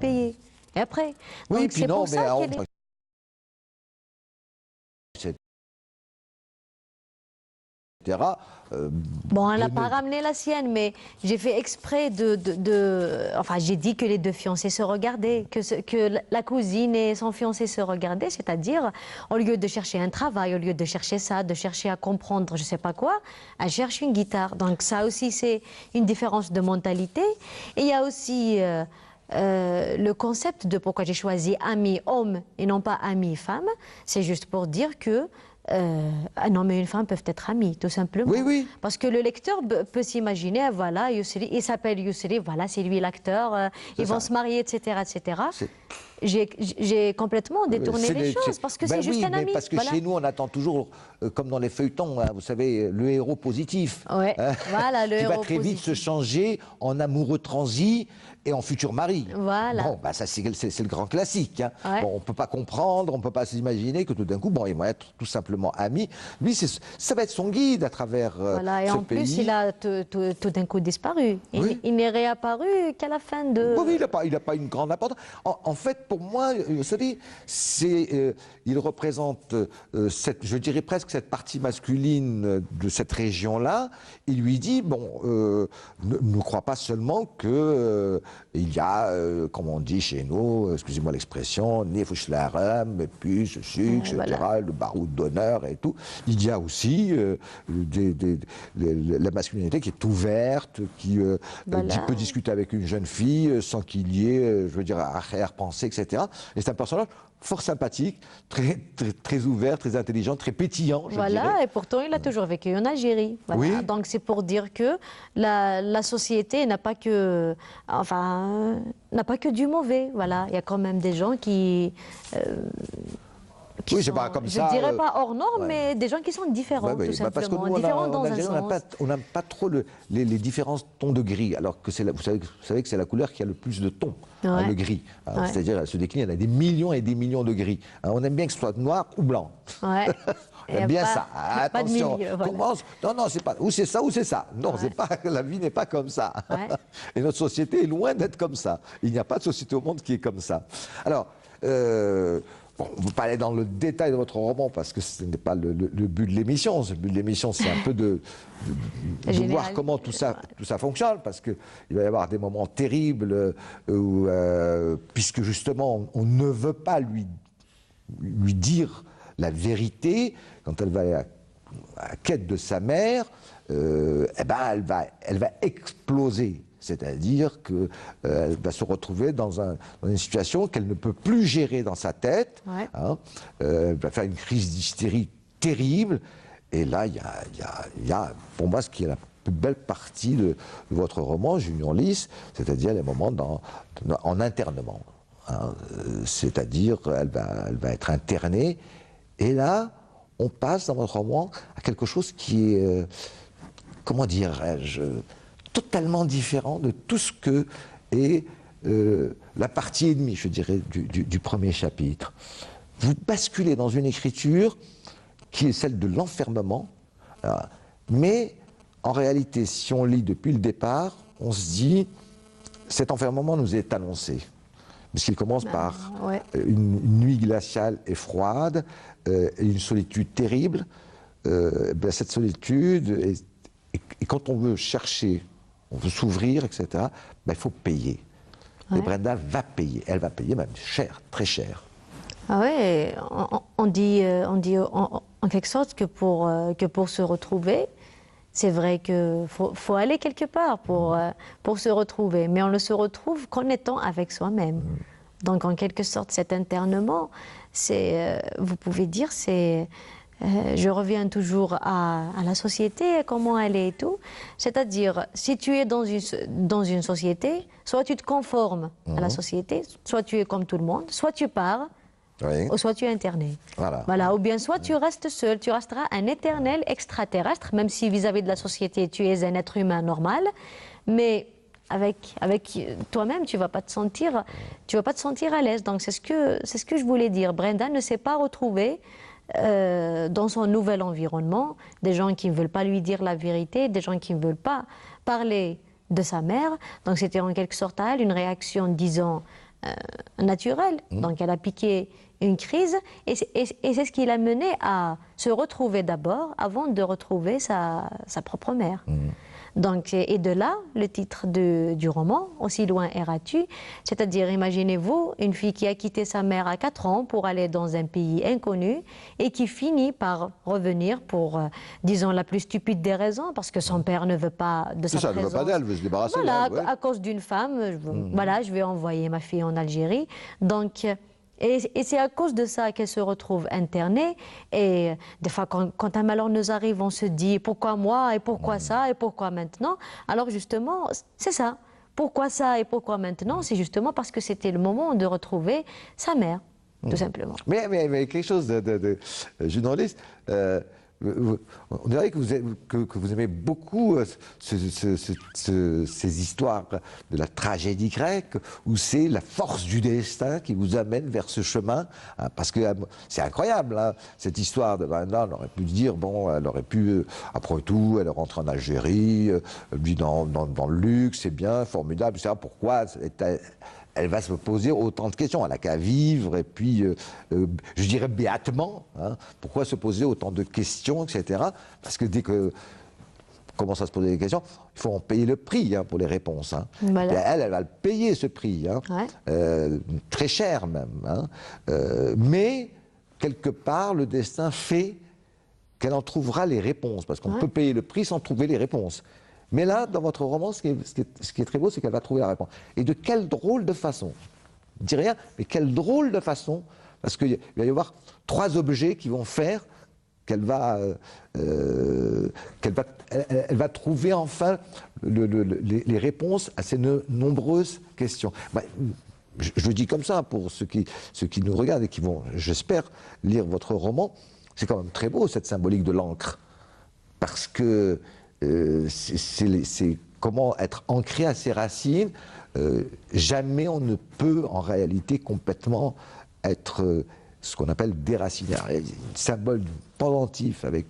payer. Et après, Oui, donc puis c'est non, pour mais ça alors, qu'elle est... etc. Bon, elle n'a pas ramené la sienne, mais j'ai fait exprès Enfin, j'ai dit que les deux fiancés se regardaient, que la cousine et son fiancé se regardaient, c'est-à-dire, au lieu de chercher un travail, au lieu de chercher ça, de chercher à comprendre je ne sais pas quoi, elle cherche une guitare. Donc ça aussi, c'est une différence de mentalité. Et il y a aussi... le concept de pourquoi j'ai choisi ami homme et non pas ami femme, c'est juste pour dire que un homme et une femme peuvent être amis, tout simplement. Oui, oui. Parce que le lecteur peut s'imaginer, voilà, Yousri, il s'appelle Yousri, voilà, c'est lui l'acteur, ils vont se marier, etc., etc. J'ai complètement détourné les choses parce que Ben c'est juste oui, un mais ami. parce que Voilà. chez nous, on attend toujours, comme dans les feuilletons, hein, vous savez, le héros positif. Ouais, Hein, voilà, le qui va héros très vite se positif. changer en amoureux transi et en futur mari. Voilà. Bon, bah ça c'est le grand classique. Hein. Ouais. Bon, on peut pas comprendre, on peut pas s'imaginer que tout d'un coup, bon, ils vont être tout simplement amis. Lui, ça va être son guide à travers Voilà, et ce en pays. plus, il a tout d'un coup disparu. Oui. Il n'est réapparu qu'à la fin de... Oui, il n'a pas une grande importance. En fait, pour moi, vous savez, il représente, je dirais presque cette partie masculine de cette région-là. Il lui dit, bon, ne crois pas seulement que il y a, comme on dit chez nous, excusez-moi l'expression, Nefuschlarem, et puis ceci, etc., voilà. le baroud d'honneur et tout. Il y a aussi la masculinité qui est ouverte, qui Voilà. peut discuter avec une jeune fille sans qu'il y ait, je veux dire, arrière-pensée, etc. Et c'est un personnage fort sympathique, très ouvert, très intelligent, très pétillant, je dirais. Voilà, et pourtant il a toujours vécu en Algérie. Voilà. Oui. Donc c'est pour dire que la société n'a pas que, enfin, n'a pas que du mauvais. Voilà, il y a quand même des gens qui Oui, sont, c'est pas comme je ça. ne dirais pas hors norme, Ouais. mais des gens qui sont différents, Ouais, tout bah parce que simplement. nous, Différents en dans un Algérie, sens. on n'aime pas trop les différents tons de gris, alors que vous savez que c'est la couleur qui a le plus de tons, hein, Ouais. le gris. Hein, Ouais. c'est-à-dire, elle se décline, il y a des millions et des millions de gris. Hein, on aime bien que ce soit noir ou blanc. Ouais. On aime bien ça. Pas de Attention, milieu, voilà. commence. Non, c'est pas. Ou c'est ça ou c'est ça. Non, Ouais. c'est pas. La vie n'est pas comme ça. Ouais. Et notre société est loin d'être comme ça. Il n'y a pas de société au monde qui est comme ça. Alors. Bon, on ne peut pas aller dans le détail de votre roman parce que ce n'est pas le but de l'émission. Le but de l'émission, c'est un peu de voir comment tout ça fonctionne, parce qu'il va y avoir des moments terribles où, puisque justement on ne veut pas lui dire la vérité quand elle va à la quête de sa mère, eh ben elle va exploser. C'est-à-dire qu'elle va se retrouver dans une situation qu'elle ne peut plus gérer dans sa tête. Ouais. Hein, elle va faire une crise d'hystérie terrible. Et là, il y a, pour moi, ce qui est la plus belle partie de votre roman, Junior Lys, c'est-à-dire les moments en internement. Hein, c'est-à-dire, elle va être internée. Et là, on passe dans votre roman à quelque chose qui est, comment dirais-je, totalement différent de tout ce que est la partie et demie, je dirais, du premier chapitre. Vous basculez dans une écriture qui est celle de l'enfermement, mais en réalité, si on lit depuis le départ, on se dit, cet enfermement nous est annoncé. Puisqu'il commence par une nuit glaciale et froide, et une solitude terrible. Cette solitude, et quand on veut chercher, on veut s'ouvrir, etc., il faut payer. Ouais. Et Brenda va payer. Elle va payer même cher, très cher. Ah ouais, on dit en quelque sorte que pour se retrouver, c'est vrai qu'il faut aller quelque part pour se retrouver, mais on ne se retrouve qu'en étant avec soi-même. Donc en quelque sorte, cet internement, vous pouvez dire, je reviens toujours à la société, comment elle est et tout. C'est-à-dire, si tu es dans une société, soit tu te conformes à la société, soit tu es comme tout le monde, soit tu pars, ou soit tu es interné. Voilà. Ou bien soit tu restes seul, tu resteras un éternel extraterrestre, même si vis-à-vis de la société, tu es un être humain normal, mais avec toi-même, tu ne vas pas te sentir à l'aise. Donc c'est ce que je voulais dire. Brenda ne s'est pas retrouvée dans son nouvel environnement, des gens qui ne veulent pas lui dire la vérité, des gens qui ne veulent pas parler de sa mère. Donc c'était en quelque sorte à elle une réaction, disons, naturel. Donc elle a piqué une crise et c'est ce qui l'a mené à se retrouver d'abord avant de retrouver sa propre mère. Donc, et de là, le titre du roman, Aussi loin iras-tu, c'est-à-dire, imaginez-vous, une fille qui a quitté sa mère à 4 ans pour aller dans un pays inconnu et qui finit par revenir pour, disons, la plus stupide des raisons, parce que son père ne veut pas de sa présence. Elle ne veut pas d'elle, elle veut se débarrasser voilà, d'elle. Ouais. à cause d'une femme, voilà, je vais envoyer ma fille en Algérie. Donc, et c'est à cause de ça qu'elle se retrouve internée. Et des fois, quand un malheur nous arrive, on se dit pourquoi moi et pourquoi ça et pourquoi maintenant. Alors justement, c'est ça. Pourquoi ça et pourquoi maintenant? C'est justement parce que c'était le moment de retrouver sa mère, tout simplement. Mais quelque chose de journaliste. On dirait que vous aimez beaucoup ces histoires de la tragédie grecque, où c'est la force du destin qui vous amène vers ce chemin. Hein, parce que c'est incroyable, hein, cette histoire de Brenda. On aurait pu dire, bon, elle aurait pu, après tout, elle rentre en Algérie, lui dans le luxe, c'est bien, formidable, etc. Pourquoi elle va se poser autant de questions. Elle n'a qu'à vivre, et puis, je dirais béatement, hein, pourquoi se poser autant de questions, etc. Parce que dès que commence à se poser des questions, il faut en payer le prix, hein, pour les réponses. Hein. Voilà. Elle va le payer, ce prix, hein, Ouais. très cher même. Hein. Mais, quelque part, le destin fait qu'elle en trouvera les réponses, parce qu'on peut payer le prix sans trouver les réponses. Mais là, dans votre roman, ce qui est très beau, c'est qu'elle va trouver la réponse. Et de quelle drôle de façon. Je ne dis rien, mais quelle drôle de façon. Parce qu'il va y avoir 3 objets qui vont faire qu'elle va trouver enfin les réponses à ces nombreuses questions. Bah, je le dis comme ça pour ceux qui nous regardent et qui vont, j'espère, lire votre roman. C'est quand même très beau, cette symbolique de l'encre. Parce que c'est comment être ancré à ses racines. Jamais on ne peut en réalité complètement être ce qu'on appelle déraciné. Un symbole du pendentif avec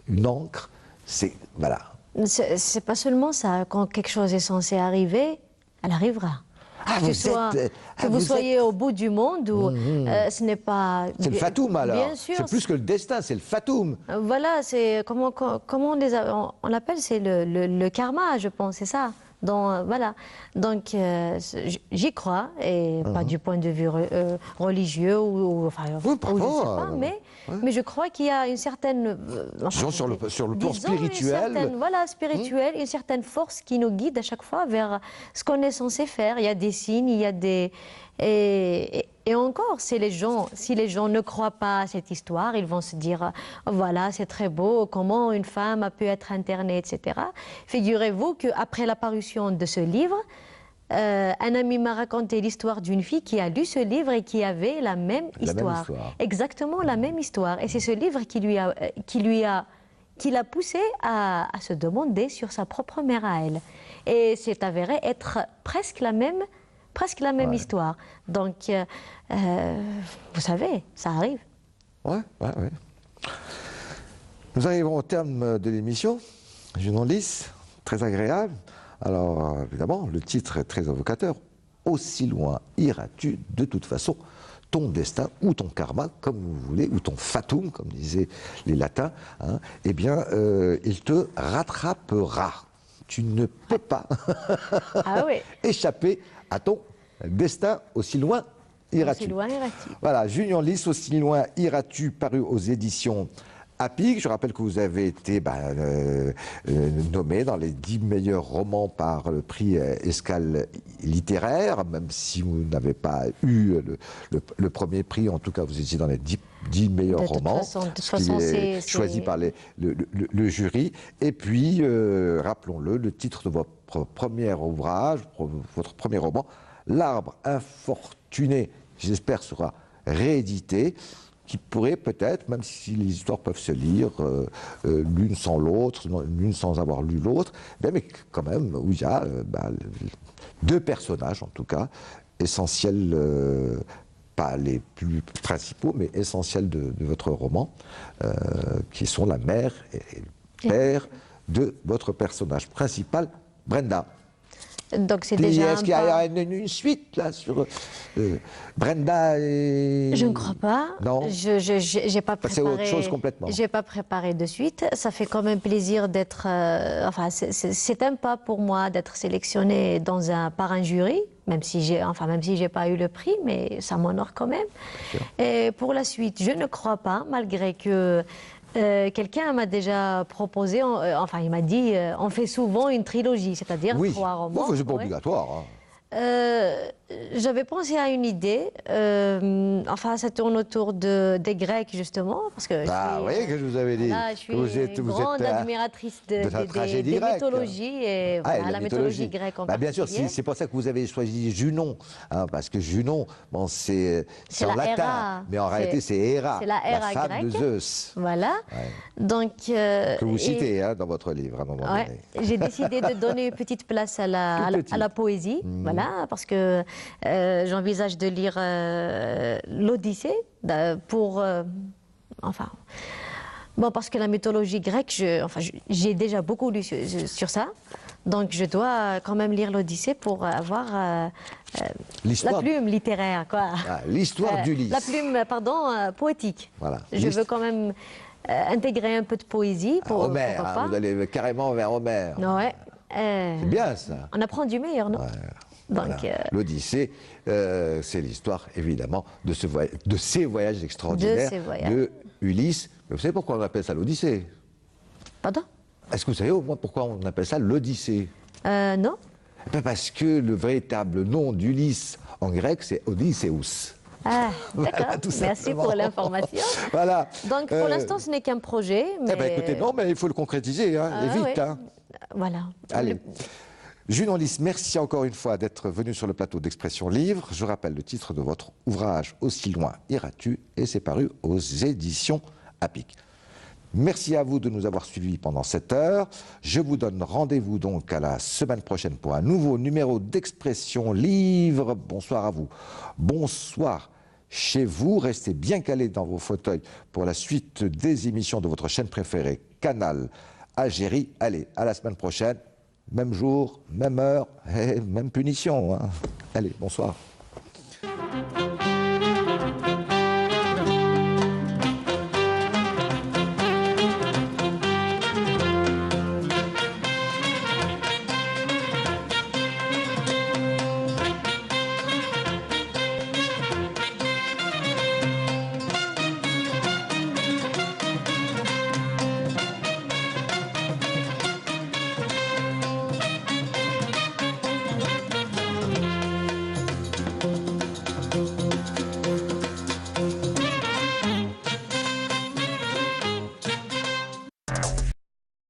une encre, c'est voilà. C'est pas seulement ça. Quand quelque chose est censé arriver, elle arrivera. Ah, que vous soyez au bout du monde ou ce n'est pas... C'est le fatum alors. Bien sûr. C'est plus que le destin, c'est le fatum. Voilà, c'est comment on l'appelle, c'est le karma, je pense, c'est ça. Donc, voilà. Donc j'y crois, et pas du point de vue religieux enfin, oui, ou je sais pas, mais je crois qu'il y a une certaine sur le plan spirituel, spirituel, une certaine force qui nous guide à chaque fois vers ce qu'on est censé faire. Il y a des signes, il y a des et encore, si les gens ne croient pas à cette histoire, ils vont se dire voilà, c'est très beau, comment une femme a pu être internée, etc. Figurez-vous qu'après la parution de ce livre, un ami m'a raconté l'histoire d'une fille qui a lu ce livre et qui avait la même histoire. Exactement la même histoire. Et c'est ce livre qui l'a poussée à se demander sur sa propre mère à elle. Et c'est avéré être presque la même histoire. Donc, vous savez, ça arrive. Ouais. Nous arrivons au terme de l'émission. Journaliste, très agréable. Alors, évidemment, le titre est très évocateur. Aussi loin iras-tu, de toute façon, ton destin ou ton karma, comme vous voulez, ou ton fatum, comme disaient les latins, hein, eh bien, il te rattrapera. Tu ne peux pas échapper à ton destin. Aussi loin iras-tu. Aussi loin iras-tu. Voilà, Junior Lys, Aussi loin iras-tu, paru aux éditions APIC. Je rappelle que vous avez été nommé dans les 10 meilleurs romans par le prix Escale littéraire, même si vous n'avez pas eu le premier prix, en tout cas vous étiez dans les 10 meilleurs romans, de toute façon, c'est choisi par le jury. Et puis, rappelons-le, le titre de votre premier ouvrage, votre premier roman, L'arbre infortuné, j'espère, sera réédité, qui pourrait peut-être, même si les histoires peuvent se lire l'une sans l'autre, l'une sans avoir lu l'autre, mais quand même, où il y a 2 personnages, en tout cas, essentiels, pas les plus principaux, mais essentiels de votre roman, qui sont la mère et le père de votre personnage principal, Brenda. Donc c'est Puis, déjà est-ce qu'il y a une suite là sur Brenda et... Je ne crois pas. Non. J'ai pas Enfin, c'est préparé. autre chose complètement. J'ai pas préparé de suite. Ça fait quand même plaisir d'être. Enfin, c'est un pas pour moi d'être sélectionnée par un jury, même si j'ai pas eu le prix, mais ça m'honore quand même. Et pour la suite, je ne crois pas, malgré que. Quelqu'un m'a déjà proposé, il m'a dit, on fait souvent une trilogie, c'est-à-dire 3 romans. Oui, c'est pas obligatoire. Hein. J'avais pensé à une idée, ça tourne autour des Grecs justement, parce que que je vous avais dit. Là, je suis une grande admiratrice des mythologies et la mythologie grecque en bien sûr, particulier. c'est pour ça que vous avez choisi Junon, hein, parce que Junon, bon, c'est en latin, mais en réalité c'est Héra, la femme grecque. De Zeus. Voilà. Ouais. Donc, que vous citez dans votre livre à un moment donné. J'ai décidé de donner une petite place à la poésie, voilà, parce que j'envisage de lire l'Odyssée parce que la mythologie grecque, j'ai déjà beaucoup lu sur ça, donc je dois quand même lire l'Odyssée pour avoir la plume littéraire, quoi. L'histoire d'Ulysse. La plume, poétique. Voilà. Je veux quand même intégrer un peu de poésie pour Homère, vous allez carrément vers Homère. Ouais. C'est bien ça. On apprend du meilleur, non? Voilà. L'Odyssée, c'est l'histoire évidemment de ces voyages extraordinaires de Ulysse. Mais vous savez pourquoi on appelle ça l'Odyssée? Pardon? Est-ce que vous savez au moins pourquoi on appelle ça l'Odyssée? Non. Parce que le véritable nom d'Ulysse en grec, c'est Odysseus. Ah, d'accord. Voilà, merci pour l'information. Voilà. Donc, pour l'instant, ce n'est qu'un projet. Mais... écoutez, non, mais il faut le concrétiser, hein, et vite. Ouais. Hein. Voilà. Allez. Junon Lys, merci encore une fois d'être venu sur le plateau d'Expression Livre. Je rappelle le titre de votre ouvrage, Aussi loin iras-tu, et c'est paru aux éditions APIC. Merci à vous de nous avoir suivis pendant cette heure. Je vous donne rendez-vous donc à la semaine prochaine pour un nouveau numéro d'Expression Livre. Bonsoir à vous. Bonsoir chez vous. Restez bien calés dans vos fauteuils pour la suite des émissions de votre chaîne préférée, Canal Algérie. Allez, à la semaine prochaine. Même jour, même heure, et même punition. Hein. Allez, bonsoir.